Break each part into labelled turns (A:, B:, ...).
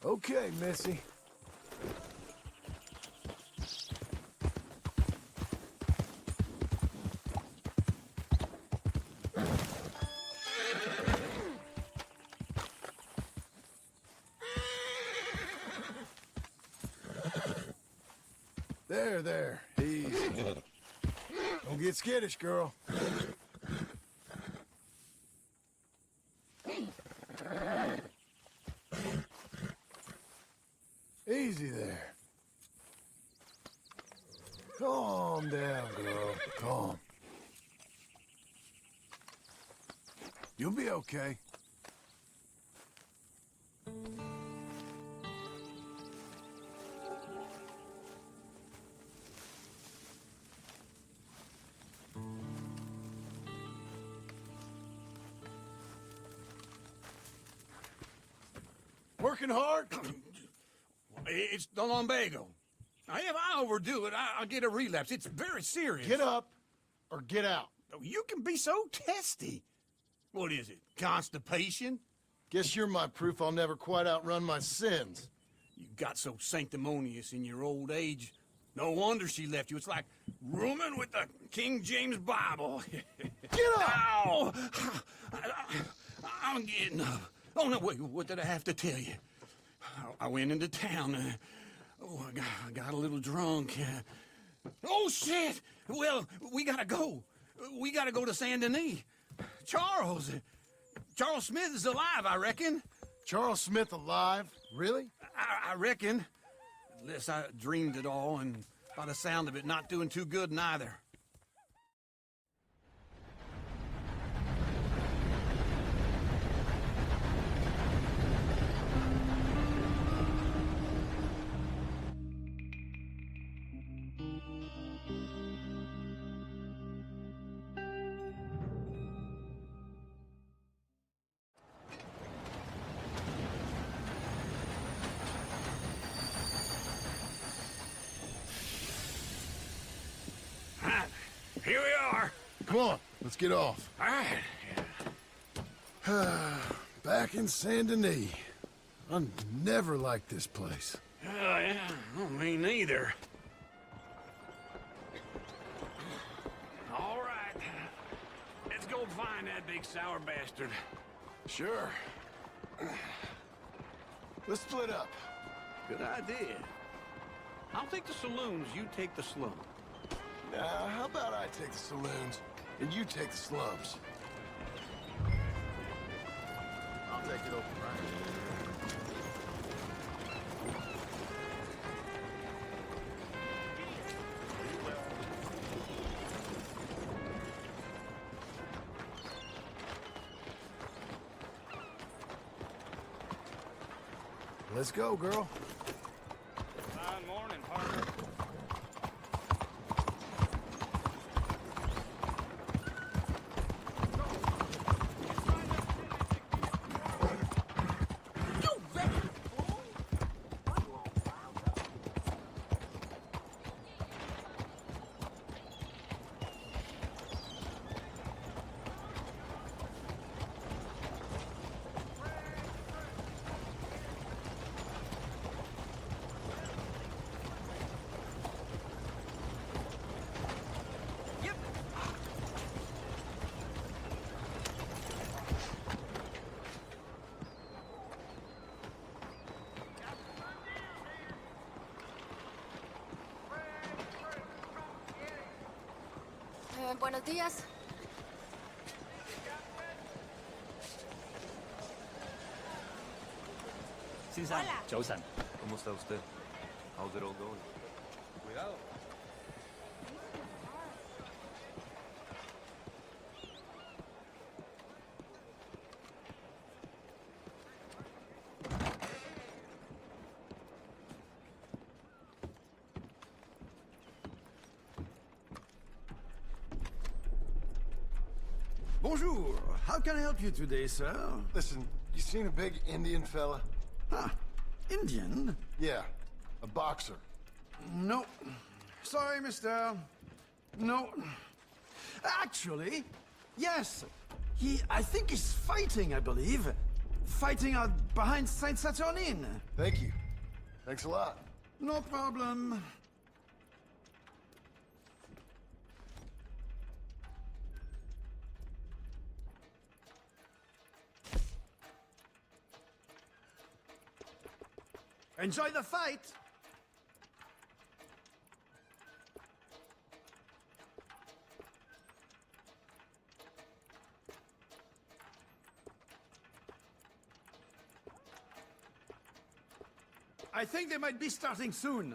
A: Okay, Missy. There. Easy. Don't get skittish, girl. Easy there. Calm down, girl. Calm. You'll be okay. Working hard?
B: It's the lumbago. Now, if I overdo it, I'll get a relapse. It's very serious.
A: Get up or get out.
B: You can be so testy. What is it, constipation?
A: Guess you're my proof I'll never quite outrun my sins.
B: You got so sanctimonious in your old age. No wonder she left you. It's like rooming with the King James Bible.
A: Get up!
B: Ow! I'm getting up. Oh, no, wait, what did I have to tell you? I went into town. I got a little drunk. Oh, shit! Well, we gotta go. We gotta go to Saint Denis. Charles Smith is alive, I reckon.
A: Charles Smith alive? Really?
B: I reckon. Unless I dreamed it all, and by the sound of it, not doing too good neither. Here we are.
A: Come on, let's get off.
B: All right.
A: Back in Saint Denis. I never liked this place.
B: Yeah, well, me neither. All right. Let's go find that big sour bastard.
A: Sure. Let's split up.
B: Good idea. I'll take the saloons, you take the slum.
A: Now, how about I take the saloons and you take the slums? I'll take it over, right? Let's go, girl.
B: Fine morning, partner.
C: Buenos días.
D: Hola. ¿Cómo está usted? How's it all going? Cuidado.
E: Bonjour. How can I help you today, sir?
A: Listen, you seen a big Indian fella?
E: Huh. Indian?
A: Yeah, a boxer.
E: No. Sorry, mister. No. Actually, yes. I think he's fighting, I believe. fighting out behind Saint Saturnine.
A: Thank you. Thanks a lot.
E: No problem. Enjoy the fight! I think they might be starting soon.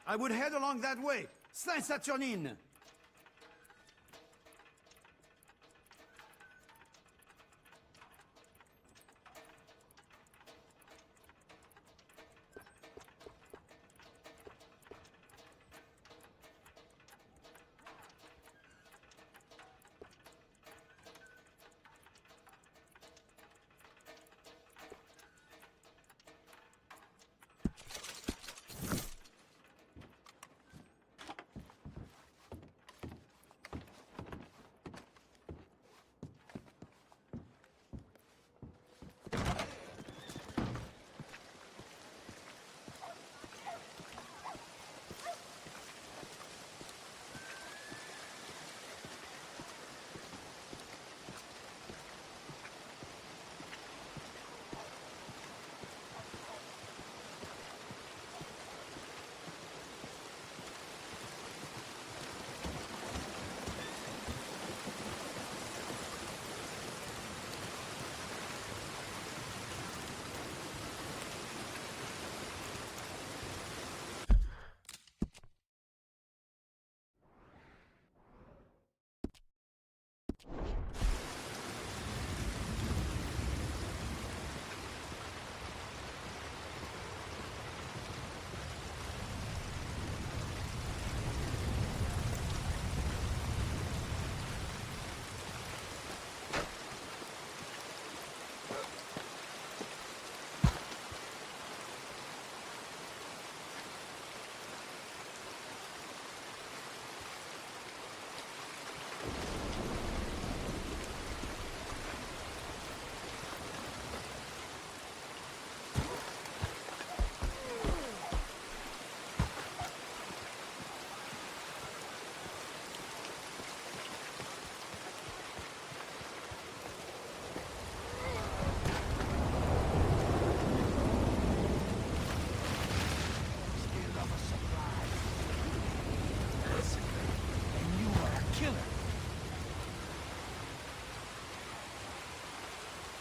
E: I would head along that way. Saint Saturnine.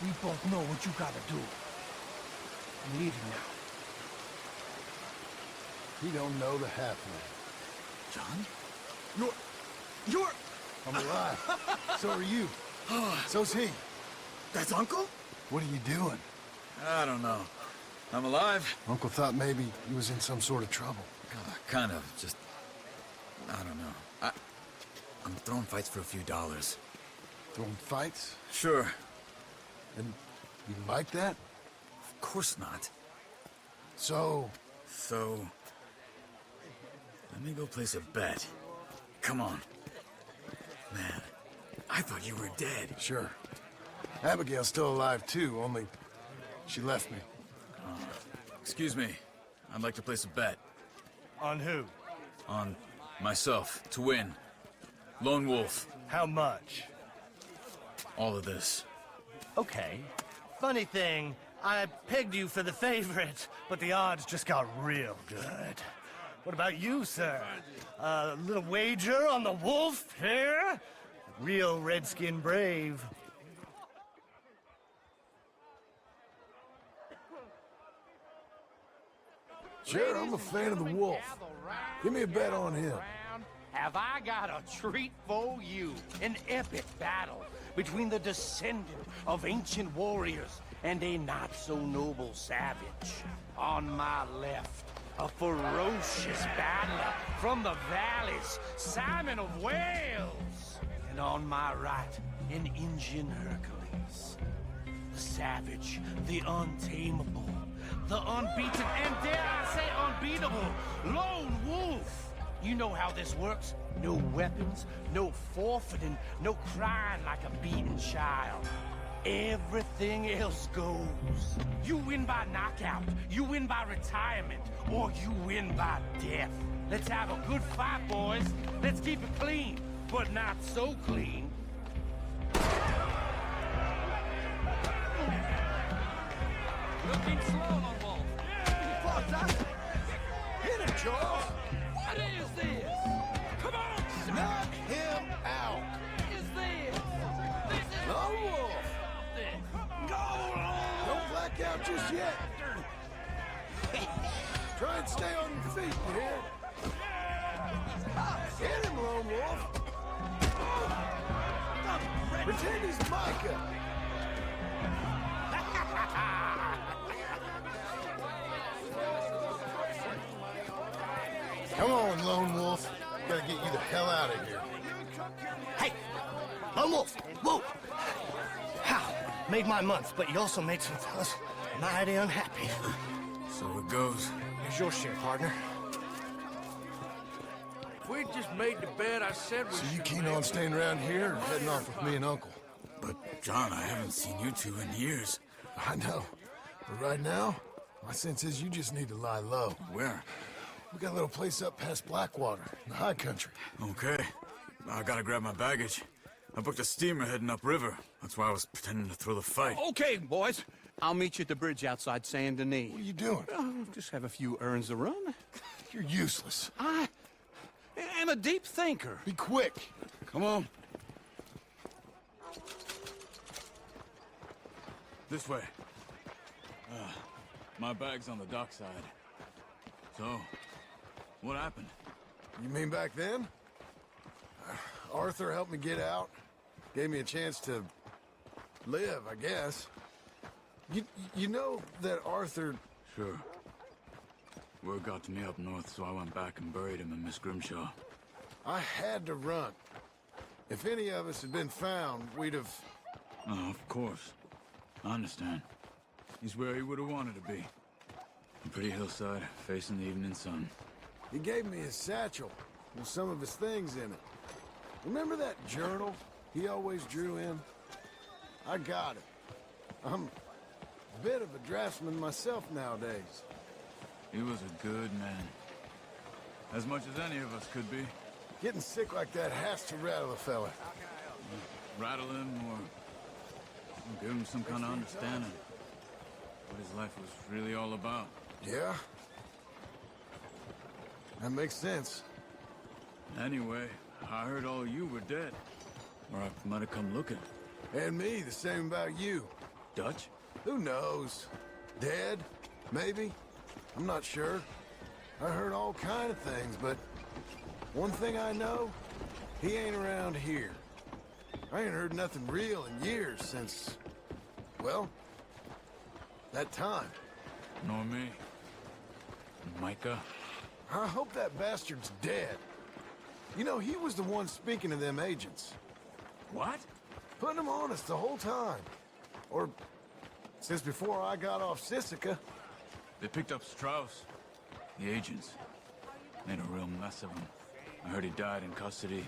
F: We both know what you gotta do. I'm leaving now.
A: He don't know the half-man.
B: John? You're...
A: I'm alive. So are you. So's he.
B: That's Uncle?
A: What are you doing?
G: I don't know. I'm alive.
A: Uncle thought maybe he was in some sort of trouble.
G: Kind of. Just... I don't know. I'm throwing fights for a few dollars.
A: Throwing fights?
G: Sure.
A: And you like that?
G: Of course not.
A: So...
G: So... Let me go place a bet. Come on. Man, I thought you were dead.
A: Sure. Abigail's still alive too, only she left me.
G: Excuse me. I'd like to place a bet.
F: On who?
G: On myself, to win. Lone Wolf.
F: How much?
G: All of this.
F: Okay. Funny thing, I pegged you for the favorite, but the odds just got real good. What about you, sir? A little wager on the wolf here? Real redskin brave.
A: Sure, I'm a fan of the wolf. Give me a bet on him.
H: Have I got a treat for you? An epic battle between the descendant of ancient warriors and a not-so-noble savage. On my left, a ferocious battler from the valleys, Simon of Wales. And on my right, an Indian Hercules. The savage, the untamable, the unbeaten, and dare I say unbeatable, lone wolf. You know how this works. No weapons, no forfeiting, no crying like a beaten child. Everything else goes. You win by knockout, you win by retirement, or you win by death. Let's have a good fight, boys. Let's keep it clean, but not so clean.
B: Looking slow, Lone Wolf.
A: Hit him, Charles!
B: What is this? Come on,
A: Knock him out!
B: What is this? This is
A: Lone Wolf!
B: Go on!
A: Don't black out just yet. Try and stay on your feet, you hear? Hit him, Lone Wolf! Pretend he's Micah! Come on, Lone Wolf. Gotta get you the hell out of here.
F: Hey! Lone Wolf! Whoa! How? Made my month, but you also made some fellas mighty unhappy.
G: So it goes.
F: Here's your share, partner.
B: If we just made the bed I said we
A: So you
B: should
A: keen
B: make.
A: on staying around here or heading off with me and Uncle?
G: But, John, I haven't seen you two in years.
A: I know. But right now, my sense is you just need to lie low.
G: Where?
A: We got a little place up past Blackwater, in the high country.
G: Okay. I gotta grab my baggage. I booked a steamer heading upriver. That's why I was pretending to throw the fight.
B: Okay, boys. I'll meet you at the bridge outside Saint Denis.
A: What are you doing?
B: Just have a few errands to run.
A: You're useless.
B: I am a deep thinker.
A: Be quick.
G: Come on. This way. My bag's on the dockside. So, what happened?
A: You mean back then? Arthur helped me get out. Gave me a chance to live, I guess. You know that Arthur...
G: Sure. Word got to me up north, so I went back and buried him in Miss Grimshaw.
A: I had to run. If any of us had been found, we'd have...
G: Oh, of course. I understand. He's where he would have wanted to be. A pretty hillside, facing the evening sun.
A: He gave me his satchel with some of his things in it. Remember that journal he always drew in? I got it. I'm a bit of a draftsman myself nowadays.
G: He was a good man. As much as any of us could be.
A: Getting sick like that has to rattle a fella.
G: Rattle him or give him some kind of understanding. What his life was really all about.
A: Yeah? That makes sense.
G: Anyway, I heard all you were dead. Or I might have come looking.
A: And me, the same about you.
G: Dutch?
A: Who knows? Dead? Maybe? I'm not sure. I heard all kind of things, but one thing I know, he ain't around here. I ain't heard nothing real in years since, well, that time.
G: Nor me. Micah?
A: I hope that bastard's dead. You know, he was the one speaking to them agents.
G: What?
A: Putting them on us the whole time. Or since before I got off Sisika.
G: They picked up Strauss. The agents. Made a real mess of him. I heard he died in custody.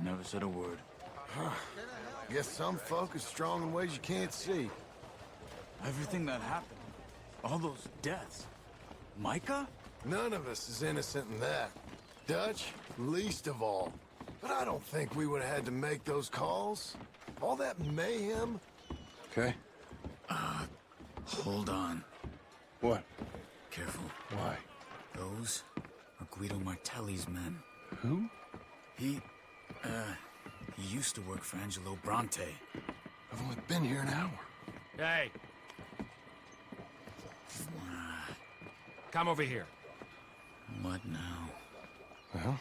G: Never said a word.
A: Guess some folk is strong in ways you can't see.
G: Everything that happened. All those deaths. Micah?
A: None of us is innocent in that. Dutch, least of all. But I don't think we would have had to make those calls. All that mayhem. Okay.
G: Hold on.
A: What?
G: Careful.
A: Why?
G: Those are Guido Martelli's men.
A: Who?
G: He used to work for Angelo Bronte.
A: I've only been here an hour.
I: Hey. Come over here.
G: What now?
A: Well,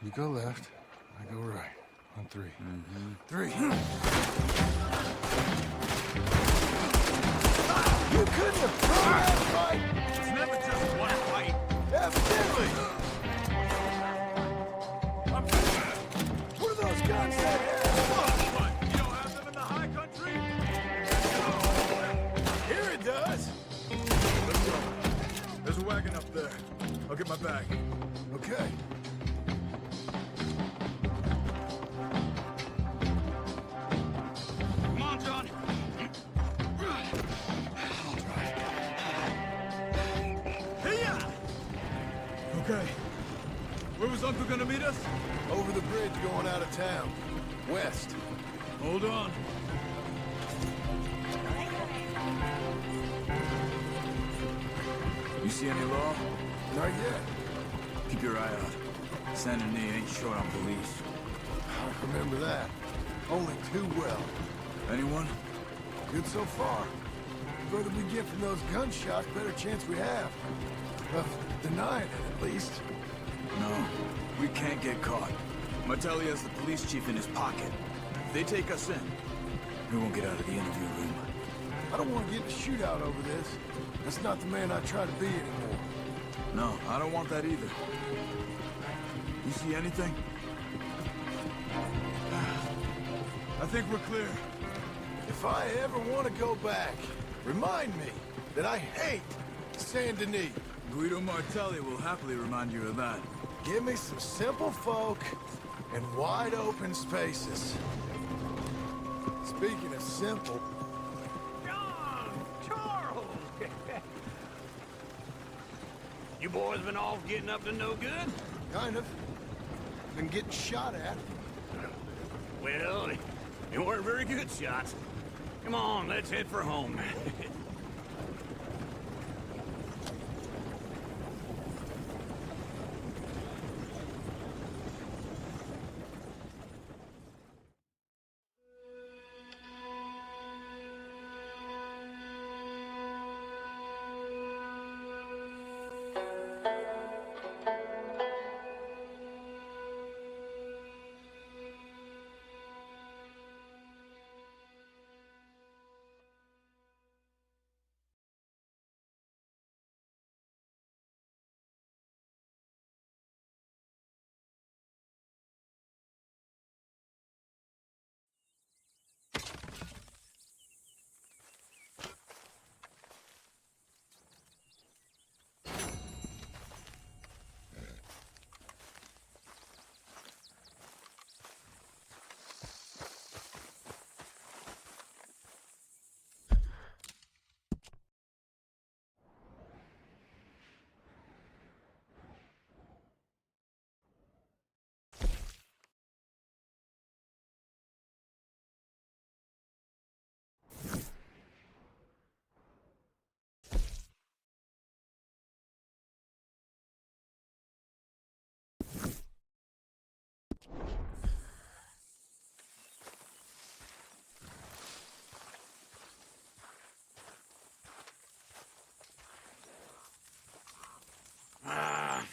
A: you go left, I go right. On three. Three. You couldn't have thrown that fight!
G: It's never just one fight.
A: Evidently! What are those guns that
G: What? You don't have them in the high country?
A: Here it does!
G: The back.
A: Okay.
B: Come on, John.
G: Okay. Where was Uncle gonna meet us?
A: Over the bridge going out of town. West.
G: Hold on. You see any law?
A: Not yet.
G: Keep your eye out. Saint Denis ain't short on police.
A: I remember that. Only too well.
G: Anyone?
A: Good so far. The further we get from those gunshots, better chance we have. Of denying it, at least.
G: No, we can't get caught. Martelli has the police chief in his pocket. If they take us in, we won't get out of the interview room.
A: I don't want to get in a shootout over this. That's not the man I try to be anymore.
G: No, I don't want that either. You see anything? I think we're clear.
A: If I ever want to go back, remind me that I hate Saint Denis.
G: Guido Martelli will happily remind you of that.
A: Give me some simple folk and wide open spaces. Speaking of simple,
H: John! Charles! You boys been off getting up to no good?
A: kind of. Been getting shot at.
H: Well, they weren't very good shots. Come on, let's head for home.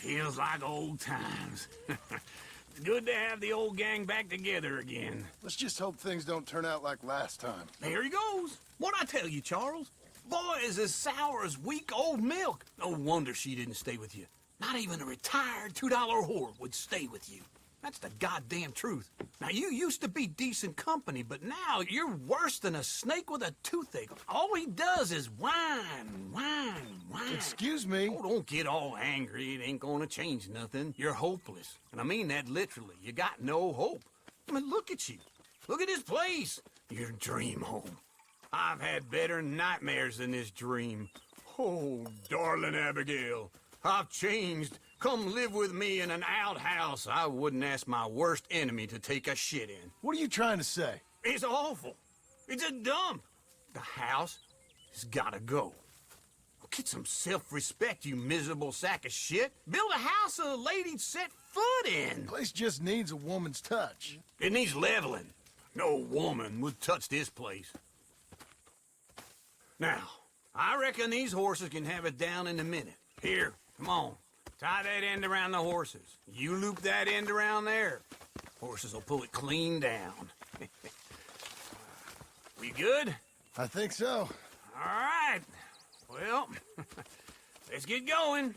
H: Feels like old times. It's good to have the old gang back together again.
A: Let's just hope things don't turn out like last time.
B: There he goes. What'd I tell you, Charles? Boy is as sour as weak old milk. No wonder she didn't stay with you. Not even a retired $2 whore would stay with you. That's the goddamn truth. Now, you used to be decent company, but now you're worse than a snake with a toothache. All he does is whine, whine, whine.
A: Excuse me?
B: Oh, don't get all angry. It ain't gonna change nothing. You're hopeless. And I mean that literally. You got no hope. I mean, look at you. Look at this place. Your dream home. I've had better nightmares than this dream. Oh, darling Abigail, I've changed. Come live with me in an outhouse I wouldn't ask my worst enemy to take a shit in.
A: What are you trying to say?
B: It's awful. It's a dump. The house has gotta go. Get some self-respect, you miserable sack of shit. Build a house a lady'd set foot in.
A: The place just needs a woman's touch.
B: It needs leveling. No woman would touch this place. Now, I reckon these horses can have it down in a minute. Here, come on. Tie that end around the horses. You loop that end around there. Horses will pull it clean down. We good?
A: I think so.
B: All right. Well, let's get going.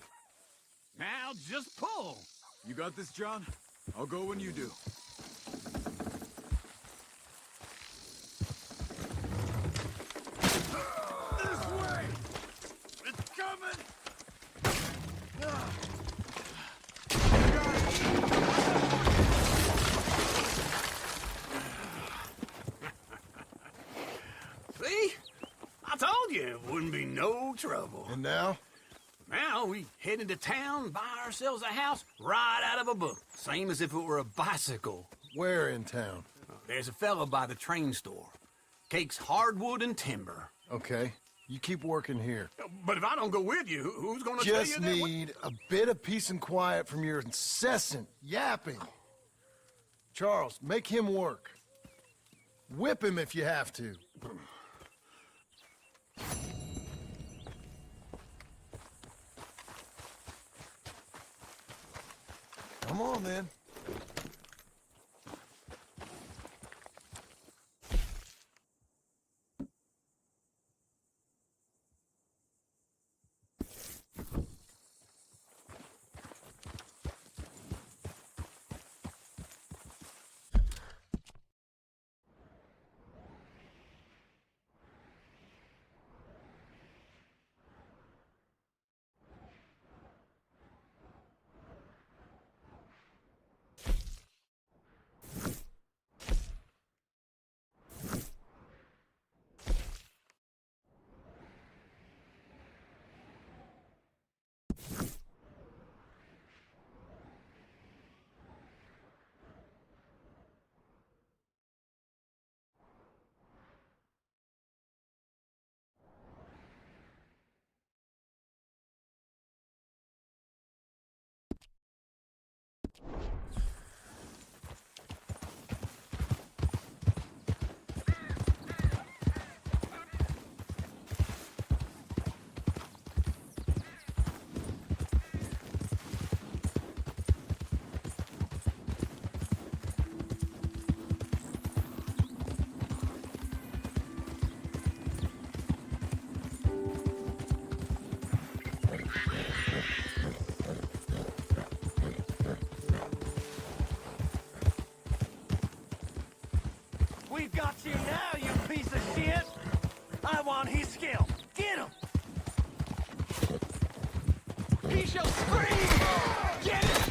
B: Now just pull.
G: You got this, John? I'll go when you do.
A: This way! It's coming!
B: trouble.
A: And now?
B: Now we head into town, buy ourselves a house right out of a book. Same as if it were a bicycle.
A: Where in town?
B: There's a fella by the train store. Cakes hardwood and timber.
A: Okay. You keep working here.
B: But if I don't go with you, who's gonna tell you
A: Just
B: that?
A: need a bit of peace and quiet from your incessant yapping. Charles, make him work. Whip him if you have to. Come on, then.
F: We've got you now, you piece of shit! I want his skill. Get him! He shall scream! Get it!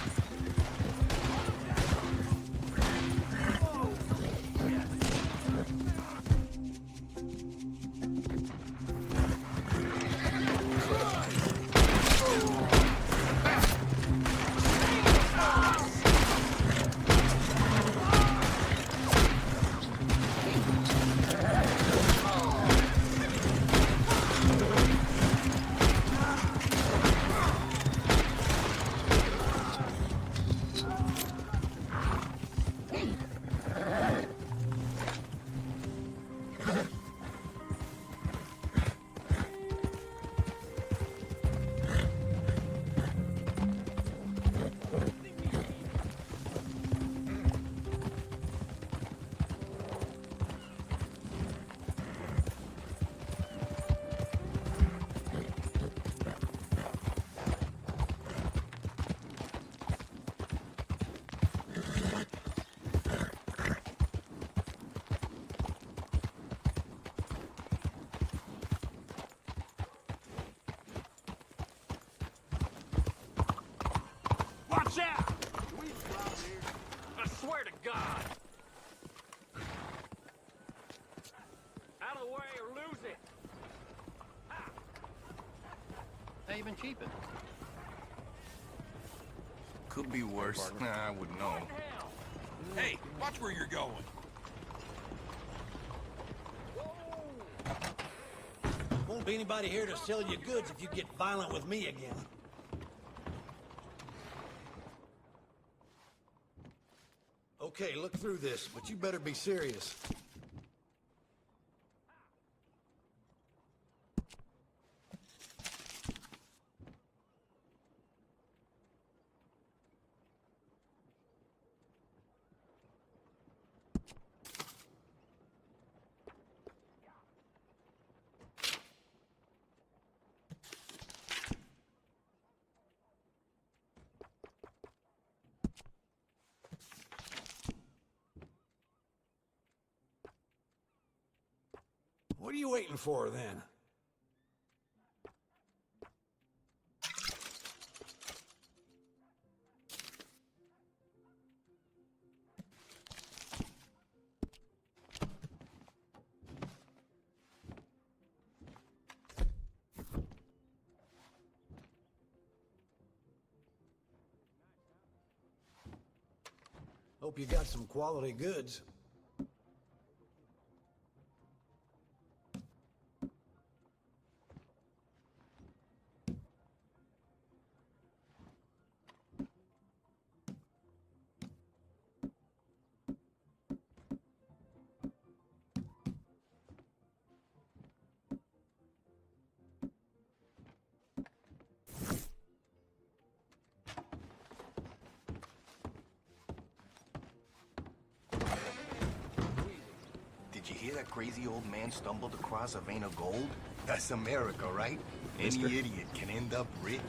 H: Watch out! We out here. I swear to God. Out of the way or lose it. Ha!
D: How you been keeping?
J: Could be worse. Nah, I wouldn't know.
I: Hey, watch where you're going.
K: Won't be anybody here to sell you goods if you get violent with me again. Okay, look through this, but you better be serious. What are you waiting for, then? Hope you got some quality goods.
L: Did you hear that crazy old man stumbled across a vein of gold? That's America, right? Any idiot can end up rich.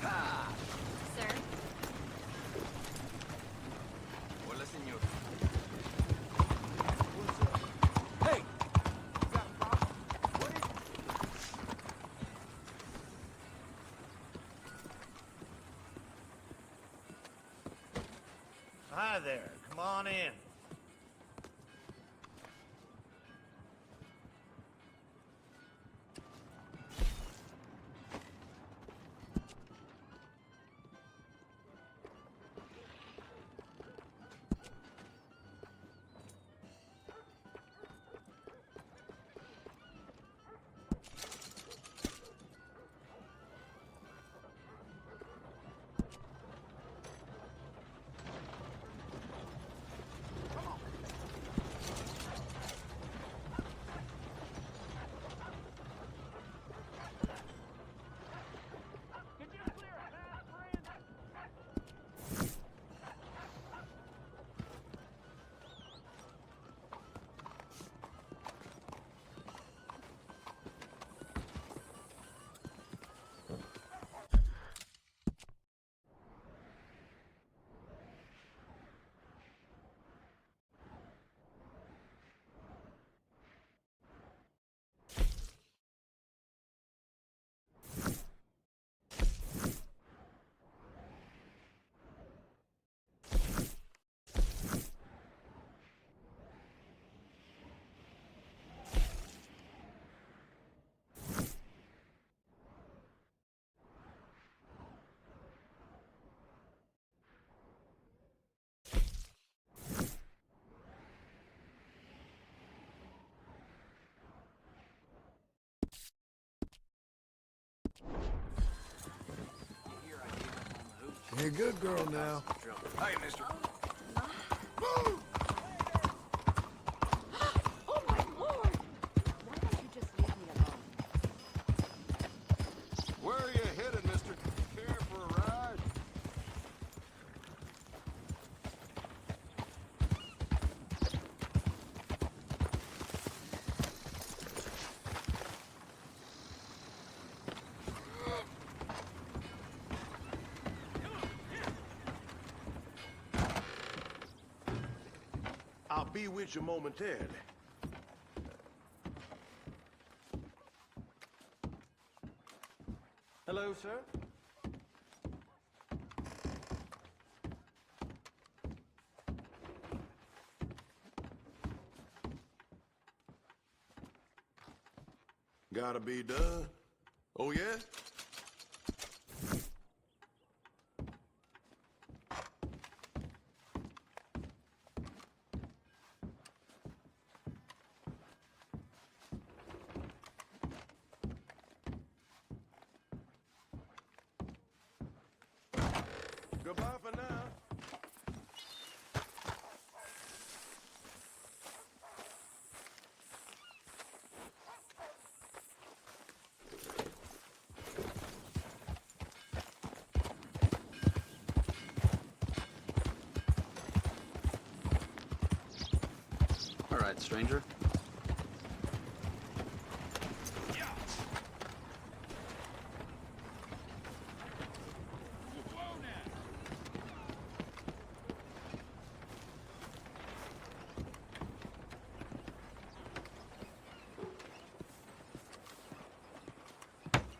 L: Ha!
C: Sir?
L: Hola, señor.
E: Hey!
F: Hi there. Come on in.
A: You're a good girl now.
L: Hi, mister.
C: Oh my lord! Why don't you just leave me alone?
A: Where are you headed, mister? Care for a ride?
E: I'll be with you momentarily. Hello, sir.
A: Gotta be done. Oh, yeah? Goodbye for now.
D: All right, stranger.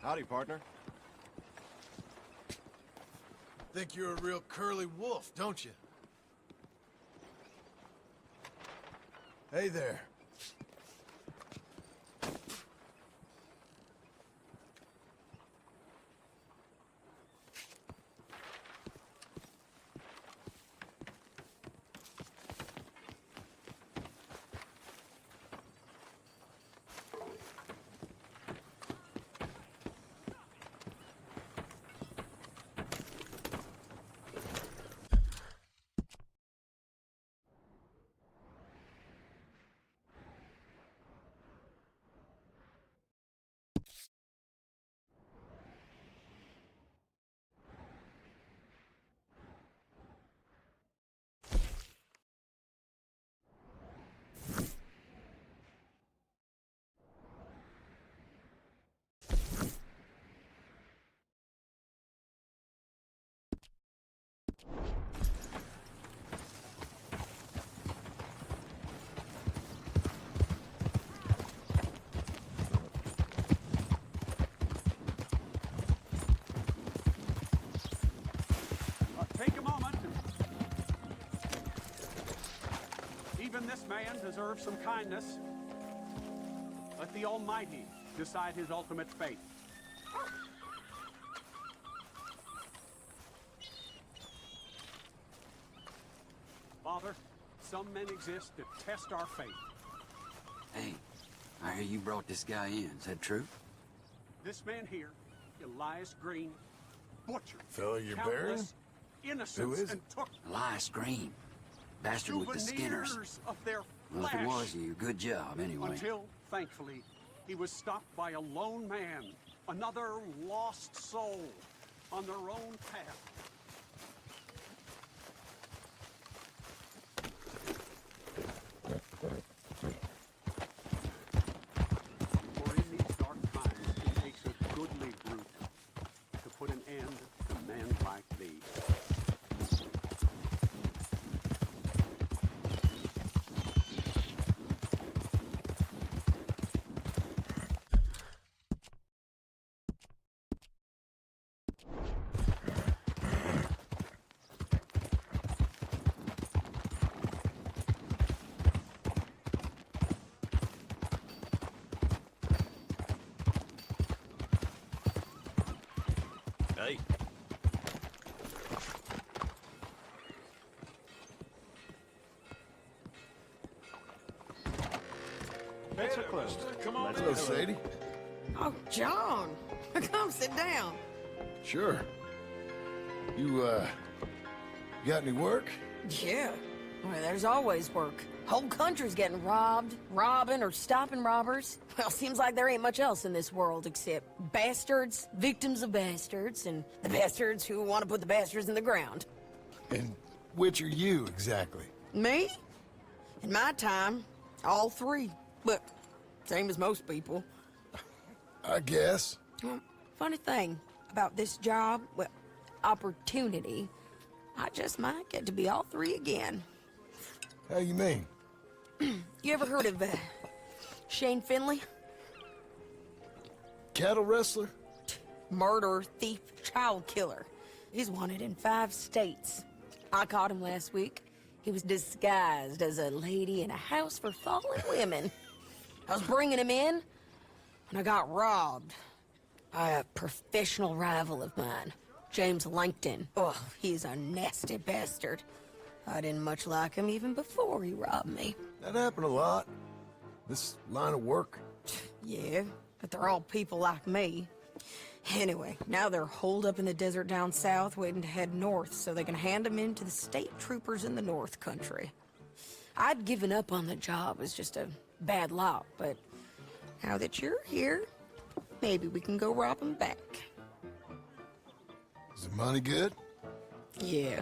A: Howdy, partner. Think you're a real curly wolf, don't you? Hey there.
M: Even this man deserves some kindness. Let the Almighty decide his ultimate fate. Father, some men exist to test our faith.
N: Hey, I hear you brought this guy in. Is that true?
M: This man here, Elias Green, butchered
A: Fella you're burying?
M: countless innocents
A: Who is
M: and
A: it?
M: took
N: Elias Green. Bastard with the Skinners.
M: souvenirs of their
N: Well, if
M: flesh.
N: it was you, good job, anyway.
M: Until, thankfully, he was stopped by a lone man, another lost soul, on their own path. For in these dark times, it takes a goodly brute to put an end to men like thee.
D: Hey.
M: It's a close.
A: Come on in. Sadie.
O: Oh, John, come sit down.
A: Sure. You got any work?
O: Yeah, well, there's always work. Whole country's getting robbed, robbing, or stopping robbers. Well, seems like there ain't much else in this world except bastards, victims of bastards, and the bastards who want to put the bastards in the ground.
A: And which are you exactly?
O: Me? In my time, all three. But same as most people.
A: I guess.
O: Well, funny thing about this job, well, opportunity, I just might get to be all three again.
A: How you mean?
O: You ever heard of Shane Finley?
A: Cattle wrestler?
O: Murderer, thief, child killer. He's wanted in 5 states. I caught him last week. He was disguised as a lady in a house for fallen women. I was bringing him in, and I got robbed by a professional rival of mine, James Langton. Oh, he's a nasty bastard. I didn't much like him even before he robbed me.
A: That happened a lot. This line of work.
O: Yeah, but they're all people like me. Anyway, now they're holed up in the desert down south, waiting to head north so they can hand them in to the state troopers in the north country. I'd given up on the job as just a bad lot, but now that you're here, maybe we can go rob them back.
A: Is the money good?
O: Yeah,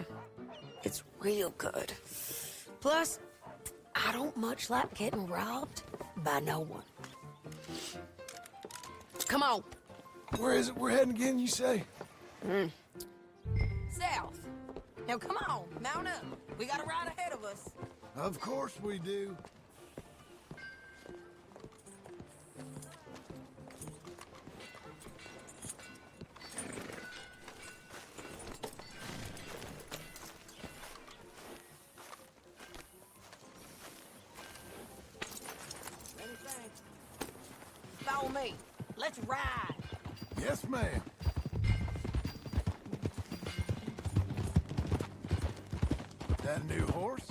O: it's real good. Plus, I don't much like getting robbed by no one. Come on.
A: Where is it we're heading again, you say?
O: South. Now come on, mount up. We got a ride ahead of us.
A: Of course we do.
O: Follow me. Let's ride.
A: Yes, ma'am. That a new horse?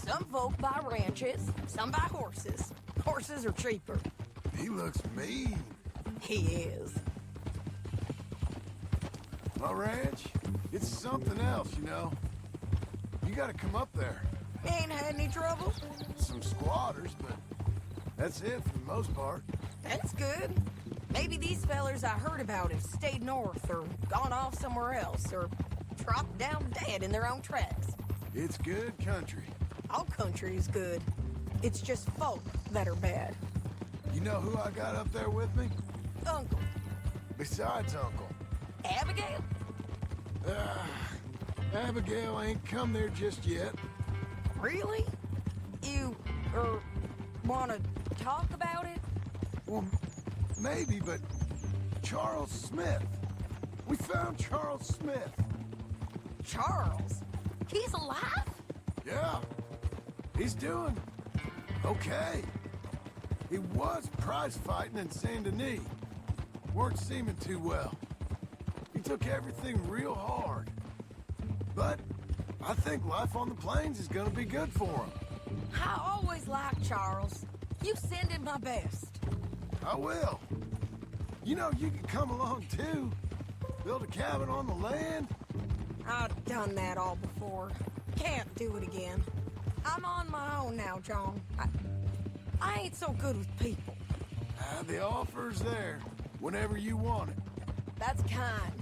O: Some folk buy ranches, some buy horses. Horses are cheaper.
A: He looks mean.
O: He is.
A: My ranch, it's something else, you know. You gotta come up there.
O: Ain't had any trouble?
A: Some squatters, but that's it for the most part.
O: That's good. Maybe these fellers I heard about have stayed north or gone off somewhere else or dropped down dead in their own tracks.
A: It's good country.
O: All country is good. It's just folk that are bad.
A: You know who I got up there with me?
O: Uncle.
A: Besides Uncle.
O: Abigail?
A: Abigail ain't come there just yet.
O: Really? You, wanna talk about it?
A: Well, maybe, but Charles Smith. We found Charles Smith.
O: Charles? He's alive?
A: Yeah. He's doing Okay. He was prize fighting in Saint Denis. Weren't seeming too well. He took everything real hard. But I think life on the plains is gonna be good for him.
O: I always liked Charles. You send him my best.
A: I will. You know, you can come along too. Build a cabin on the land.
O: I've done that all before. Can't do it again. I'm on my own now, John. I ain't so good with people.
A: The offer's there whenever you want it.
O: That's kind.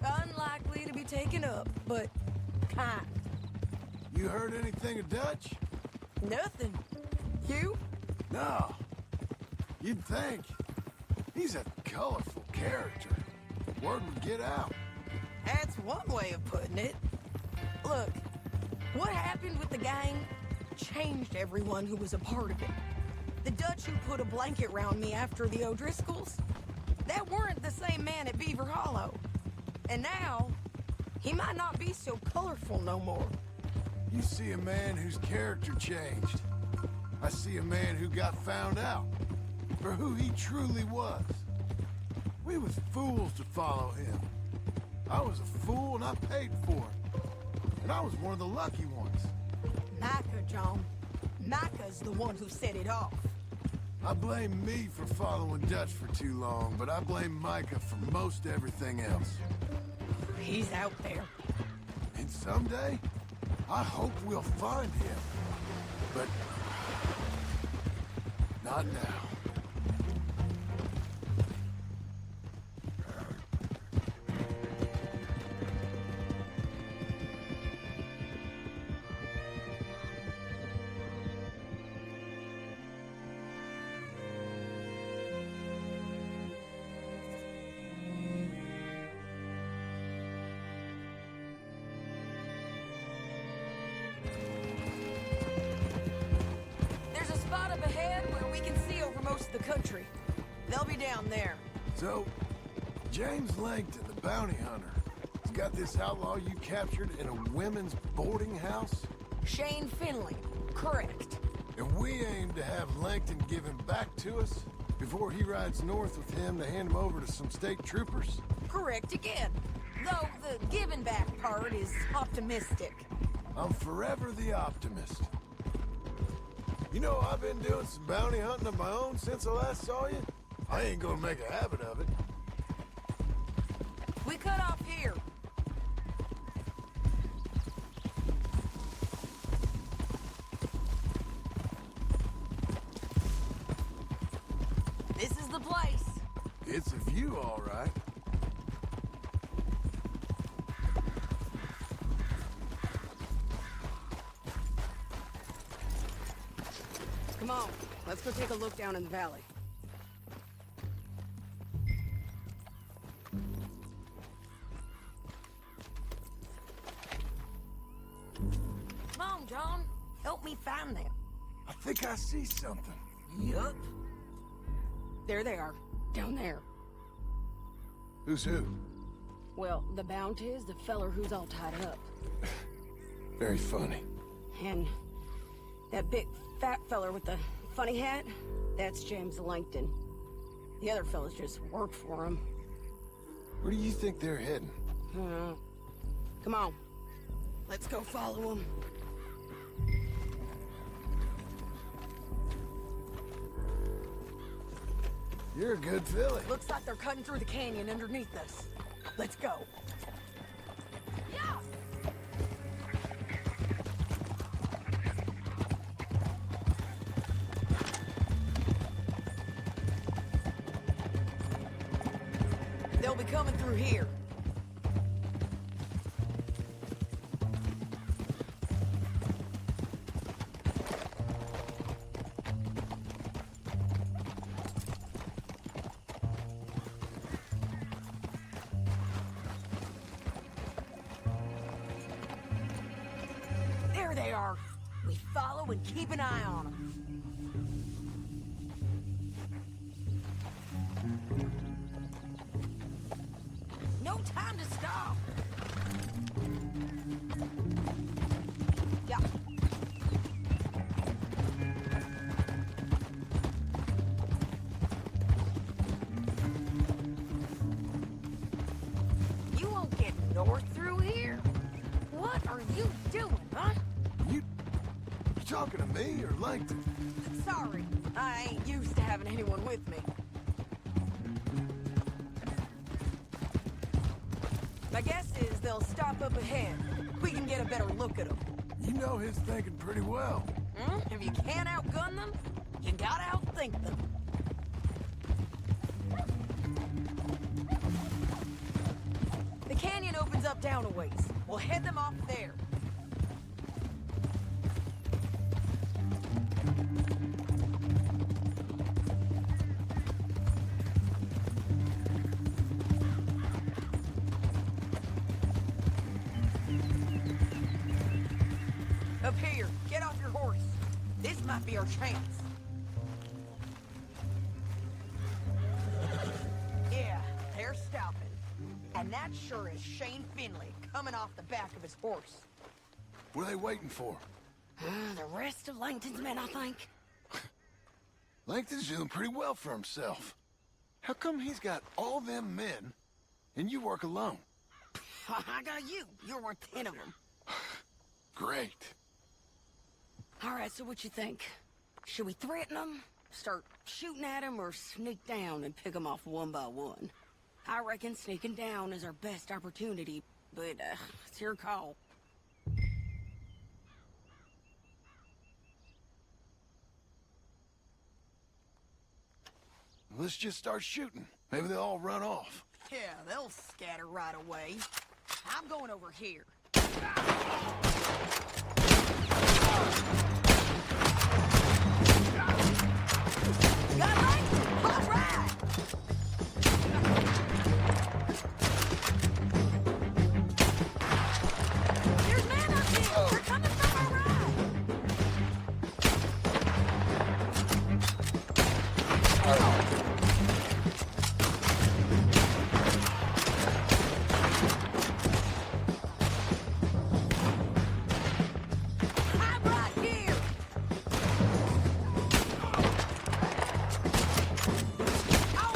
O: Unlikely to be taken up, but kind.
A: You heard anything of Dutch?
O: Nothing. You?
A: No. You'd think. He's a colorful character. Word would get out.
O: That's one way of putting it. Look, what happened with the gang changed everyone who was a part of it. The Dutch who put a blanket round me after the O'Driscolls, that weren't the same man at Beaver Hollow. And now, he might not be so colorful no more.
A: You see a man whose character changed. I see a man who got found out for who he truly was. We was fools to follow him. I was a fool and I paid for it. And I was one of the lucky ones.
O: Micah, John. Micah's the one who set it off.
A: I blame me for following Dutch for too long, but I blame Micah for most everything else.
O: He's out there.
A: And someday, I hope we'll find him. But not now.
O: The country. They'll be down there.
A: So, James Langton, the bounty hunter, has got this outlaw you captured in a women's boarding house?
O: Shane Finley. Correct.
A: And we aim to have Langton give him back to us before he rides north with him to hand him over to some state troopers?
O: Correct again. Though the giving back part is optimistic.
A: I'm forever the optimist. You know, I've been doing some bounty hunting of my own since I last saw you. I ain't gonna make a habit of it.
O: We cut off here. This is the place.
A: It's a view, all right.
P: Come on, let's go take a look down in the valley.
O: Come on, John. Help me find them.
A: I think I see something.
O: Yup.
P: There they are, down there.
A: Who's who?
P: Well, the bounty is the feller who's all tied up.
A: Very funny.
P: And that big fat feller with the funny hat, that's James Langton. The other fellas just work for him.
A: Where do you think they're heading?
P: Come on, let's go follow them.
A: You're a good filly.
O: Looks like they're cutting through the canyon underneath us. Let's go. Yeah! They'll be coming through here. There they are. We follow and keep an eye on them. No time to stop. Yeah. we're through here. What are you doing, huh?
A: You talking to me or Langton?
P: Sorry, I ain't used to having anyone with me. My guess is they'll stop up ahead. We can get a better look at them.
A: You know his thinking pretty well.
P: If you can't outgun them, you gotta outthink them. The canyon opens up down a ways. We'll head them off there. Up here, get off your horse. This might be our chance. Yeah, they're stopping. And that sure is Shane Finley coming off the back of his horse.
A: What are they waiting for?
P: The rest of Langton's men, I think.
A: Langton's doing pretty well for himself. How come he's got all them men, and you work alone?
P: I got you. You're worth 10 of them.
A: Great.
P: All right, so what you think? Should we threaten them, start shooting at them, or sneak down and pick them off one by one? I reckon sneaking down is our best opportunity, but it's your call.
A: Let's just start shooting. Maybe they'll all run off.
P: Yeah, they'll scatter right away. I'm going over here. Got Langton! All right! There's men up here! They're coming from our right! I'm right here! On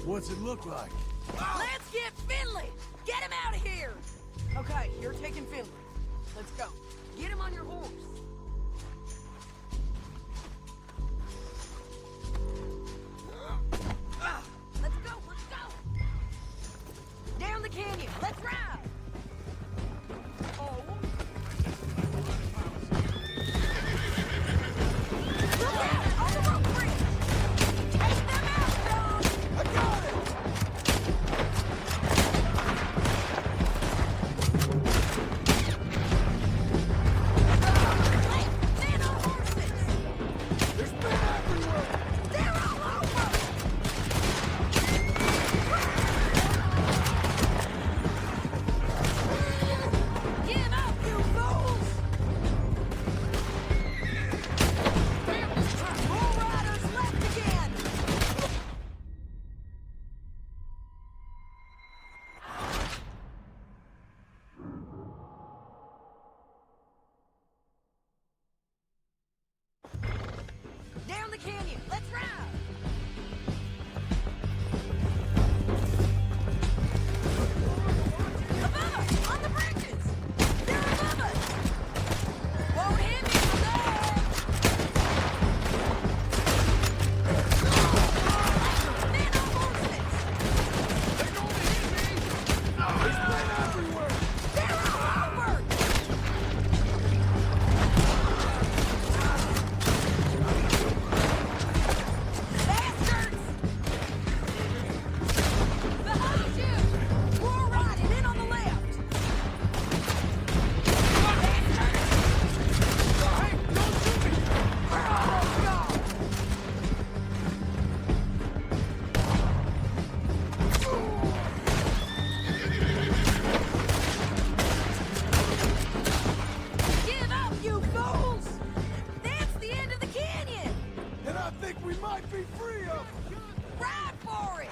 A: What's it look like?
P: Let's get Finley! Get him out of here! Okay, you're taking Finley. Let's go. Get him on your horse. Let's go, let's go! Down the canyon, let's ride! Oh. Look out! On the rope bridge! Take them out, John! I got it! Men on horses! There's men everywhere! They're all over! Give up, you fools! More riders left again! Down the canyon, let's ride! Above us, on the bridges! They're above us! Won't hit me from there! Men on horses! They're going to hit me! There's men everywhere! They're all over! Bastards! Behind you! War riding in on the left! Bastards! Hey, don't shoot me! We're almost gone! Give up, you fools! That's the end of the canyon!
A: And I think we might be free of them.
P: Ride for it!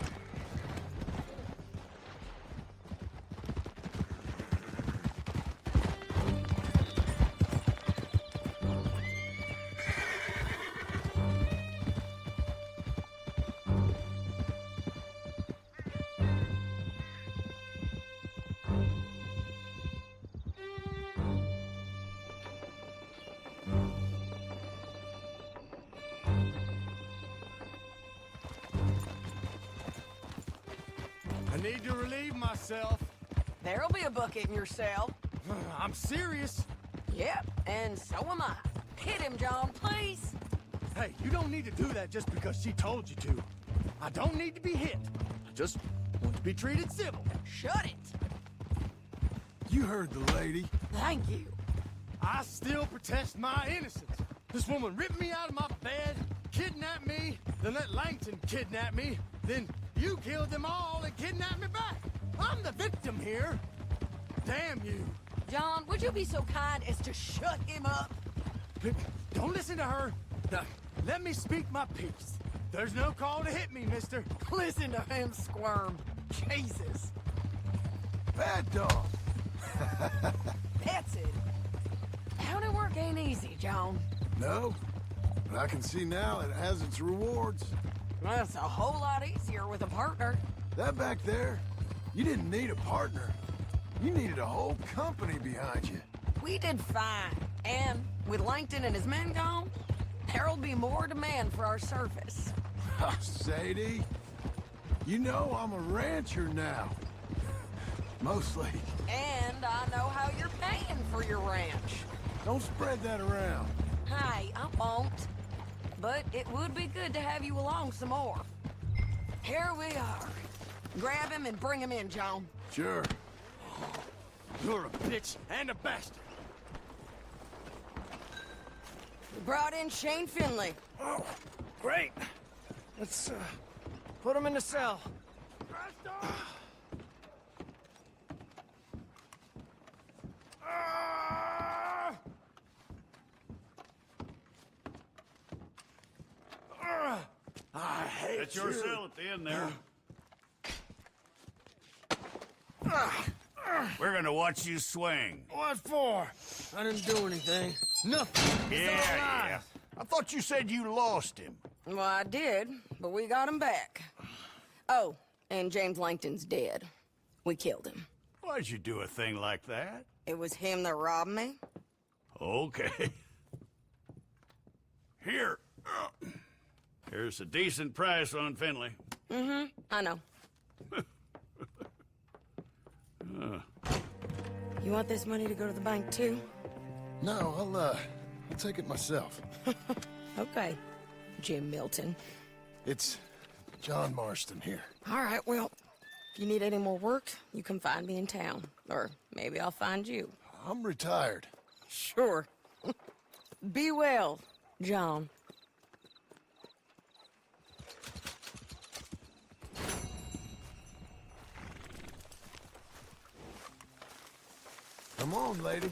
E: I need to relieve myself.
P: There'll be a bucket in your cell.
E: I'm serious.
P: Yep, and so am I. Hit him, John, please.
E: Hey, you don't need to do that just because she told you to. I don't need to be hit. I just want to be treated civil.
P: Shut it.
A: You heard the lady.
P: Thank you.
E: I still protest my innocence. This woman ripped me out of my bed, kidnapped me, then let Langton kidnap me, then you killed them all and kidnapped me back. I'm the victim here. Damn you.
P: John, would you be so kind as to shut him up?
E: Don't listen to her. Now, let me speak my piece. There's no call to hit me, mister.
P: Listen to him squirm. Jesus.
A: Bad dog.
P: That's it. County work ain't easy, John.
A: No, but I can see now it has its rewards.
P: That's a whole lot easier with a partner.
A: That back there, you didn't need a partner. You needed a whole company behind you.
P: We did fine. And with Langton and his men gone, there'll be more demand for our service.
A: Sadie, you know I'm a rancher now. Mostly.
P: And I know how you're paying for your ranch.
A: Don't spread that around.
P: Hey, I won't. But it would be good to have you along some more. Here we are. Grab him and bring him in, John.
A: Sure.
E: You're a bitch and a bastard.
P: We brought in Shane Finley.
F: Oh, great. Let's, put him in the cell.
A: I hate
M: That's your cell at the end there. We're gonna watch you swing.
F: What for? I didn't do anything. Nothing.
M: Yeah. I thought you said you lost him.
P: Well, I did, but we got him back.
O: Oh, and James Langton's dead. We killed him.
G: Why'd you do a thing like that?
O: It was him that robbed me.
G: Okay. Here. Here's a decent price on Finley.
O: Mm-hmm, I know. You want this money to go to the bank, too?
A: No, I'll take it myself.
O: Okay, Jim Milton.
A: It's John Marston here.
O: All right, well, if you need any more work, you can find me in town. Or maybe I'll find you.
A: I'm retired.
O: Sure. Be well, John.
A: Come on, lady.